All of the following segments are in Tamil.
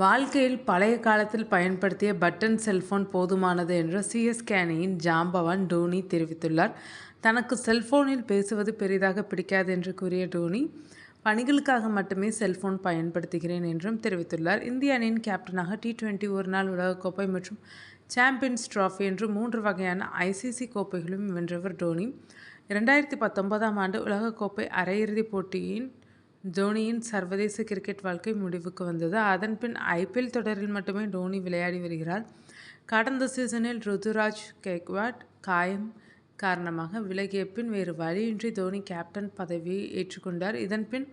வாழ்க்கையில் பழைய காலத்தில் பயன்படுத்திய பட்டன் செல்போன் போதுமானது என்று சிஎஸ்கே அணியின் ஜாம்பவான் டோனி தெரிவித்துள்ளார். தனக்கு செல்போனில் பேசுவது பெரிதாக பிடிக்காது என்று கூறிய டோனி, பணிகளுக்காக மட்டுமே செல்போன் பயன்படுத்துகிறேன் என்றும் தெரிவித்துள்ளார். இந்திய அணியின் கேப்டனாக T20 ஒருநாள் உலகக்கோப்பை மற்றும் சாம்பியன்ஸ் டிராபி என்று 3 வகையான ஐசிசி கோப்பைகளும் வென்றவர் டோனி. 2019ஆம் ஆண்டு உலகக்கோப்பை அரையிறுதிப் போட்டியின் தோனியின் சர்வதேச கிரிக்கெட் வாழ்க்கை முடிவுக்கு வந்தது. அதன்பின் ஐபிஎல் தொடரில் மட்டுமே டோனி விளையாடி வருகிறார். கடந்த சீசனில் ருத்துராஜ் கெய்க்வாட் காயம் காரணமாக விலகிய பின் வேறு வழியின்றி தோனி கேப்டன் பதவியை ஏற்றுக்கொண்டார். இதன்பின்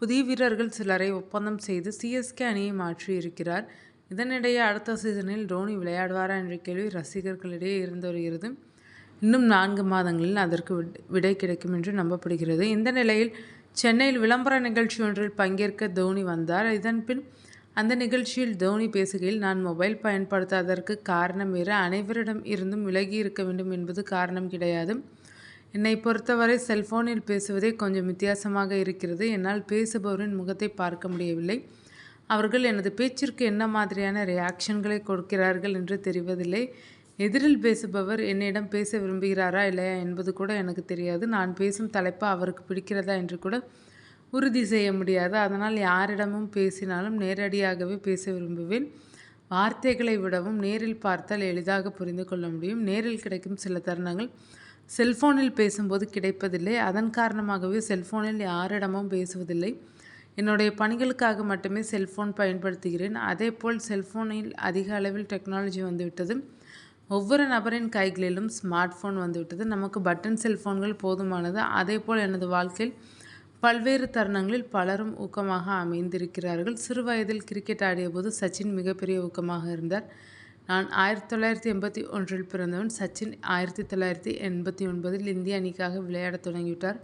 புதிய வீரர்கள் சிலரை ஒப்பந்தம் செய்து சிஎஸ்கே அணியை மாற்றியிருக்கிறார். இதனிடையே அடுத்த சீசனில் டோனி விளையாடுவாரா என்ற கேள்வி ரசிகர்களிடையே இருந்து வருகிறது. இன்னும் 4 மாதங்களில் அதற்கு விடை கிடைக்கும் என்று நம்பப்படுகிறது. இந்த நிலையில் சென்னையில் விளம்பர நிகழ்ச்சி ஒன்றில் பங்கேற்க தோனி வந்தார். இதன்பின் அந்த நிகழ்ச்சியில் தோனி பேசுகையில், நான் மொபைல் பயன்படுத்தாததற்கு காரணம் வேறு, அனைவரிடம் இருந்தும் விலகி இருக்க வேண்டும் என்பது காரணம் கிடையாது. என்னை பொறுத்தவரை செல்போனில் பேசுவதே கொஞ்சம் வித்தியாசமாக இருக்கிறது. என்னால் பேசுபவரின் முகத்தை பார்க்க முடியவில்லை. அவர்கள் எனது பேச்சிற்கு என்ன மாதிரியான ரியாக்ஷன்களை கொடுக்கிறார்கள் என்று தெரிவதில்லை. எதிரில் பேசுபவர் என்னிடம் பேச விரும்புகிறாரா இல்லையா என்பது கூட எனக்கு தெரியாது. நான் பேசும் தலைப்பு அவருக்கு பிடிக்கிறதா என்று கூட உறுதி செய்ய முடியாது. அதனால் யாரிடமும் பேசினாலும் நேரடியாகவே பேச விரும்புவேன். வார்த்தைகளை விடவும் நேரில் பார்த்தால் எளிதாக புரிந்து கொள்ள முடியும். நேரில் கிடைக்கும் சில தருணங்கள் செல்போனில் பேசும்போது கிடைப்பதில்லை. அதன் காரணமாகவே செல்போனில் யாரிடமும் பேசுவதில்லை. என்னுடைய பணிகளுக்காக மட்டுமே செல்போன் பயன்படுத்துகிறேன். அதேபோல் செல்போனில் அதிக அளவில் டெக்னாலஜி வந்துவிட்டது. ஒவ்வொரு நபரின் கைகளிலும் ஸ்மார்ட் போன் வந்துவிட்டது. நமக்கு பட்டன் செல்போன்கள் போதுமானது. அதேபோல் எனது வாழ்க்கையில் பல்வேறு தருணங்களில் பலரும் ஊக்கமாக அமைந்திருக்கிறார்கள். சிறு வயதில் கிரிக்கெட் ஆடியபோது சச்சின் மிகப்பெரிய ஊக்கமாக இருந்தார். நான் 1981இல் பிறந்தவன். சச்சின் 1989இல் இந்திய அணிக்காக விளையாடத் தொடங்கிவிட்டார்.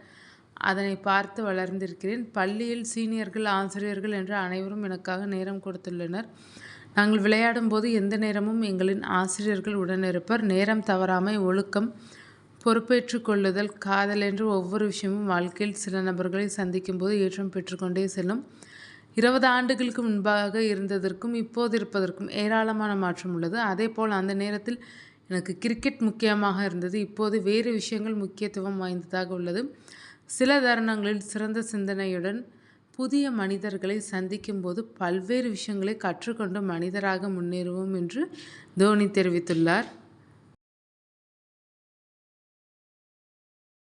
அதனை பார்த்து வளர்ந்திருக்கிறேன். பள்ளியில் சீனியர்கள், ஆசிரியர்கள் என்று அனைவரும் எனக்காக நேரம் கொடுத்துள்ளனர். நாங்கள் விளையாடும் போது எந்த நேரமும் எங்களின் ஆசிரியர்கள் உடனிருப்பர். நேரம் தவறாமை, ஒழுக்கம், பொறுப்பேற்று கொள்ளுதல், காதல் என்று ஒவ்வொரு விஷயமும் வாழ்க்கையில் சில நபர்களை சந்திக்கும் போது ஏற்றம் பெற்றுக்கொண்டே செல்லும். 20 ஆண்டுகளுக்கு முன்பாக இருந்ததற்கும் இப்போது இருப்பதற்கும் ஏராளமான மாற்றம் உள்ளது. அதேபோல் அந்த நேரத்தில் எனக்கு கிரிக்கெட் முக்கியமாக இருந்தது. இப்போது வேறு விஷயங்கள் முக்கியத்துவம் வாய்ந்ததாக உள்ளது. சில தருணங்களில் சிறந்த சிந்தனையுடன் புதிய மனிதர்களை சந்திக்கும் போது பல்வேறு விஷயங்களை கற்றுக்கொண்டு மனிதராக முன்னேறுவோம் என்று தோனி தெரிவித்துள்ளார்.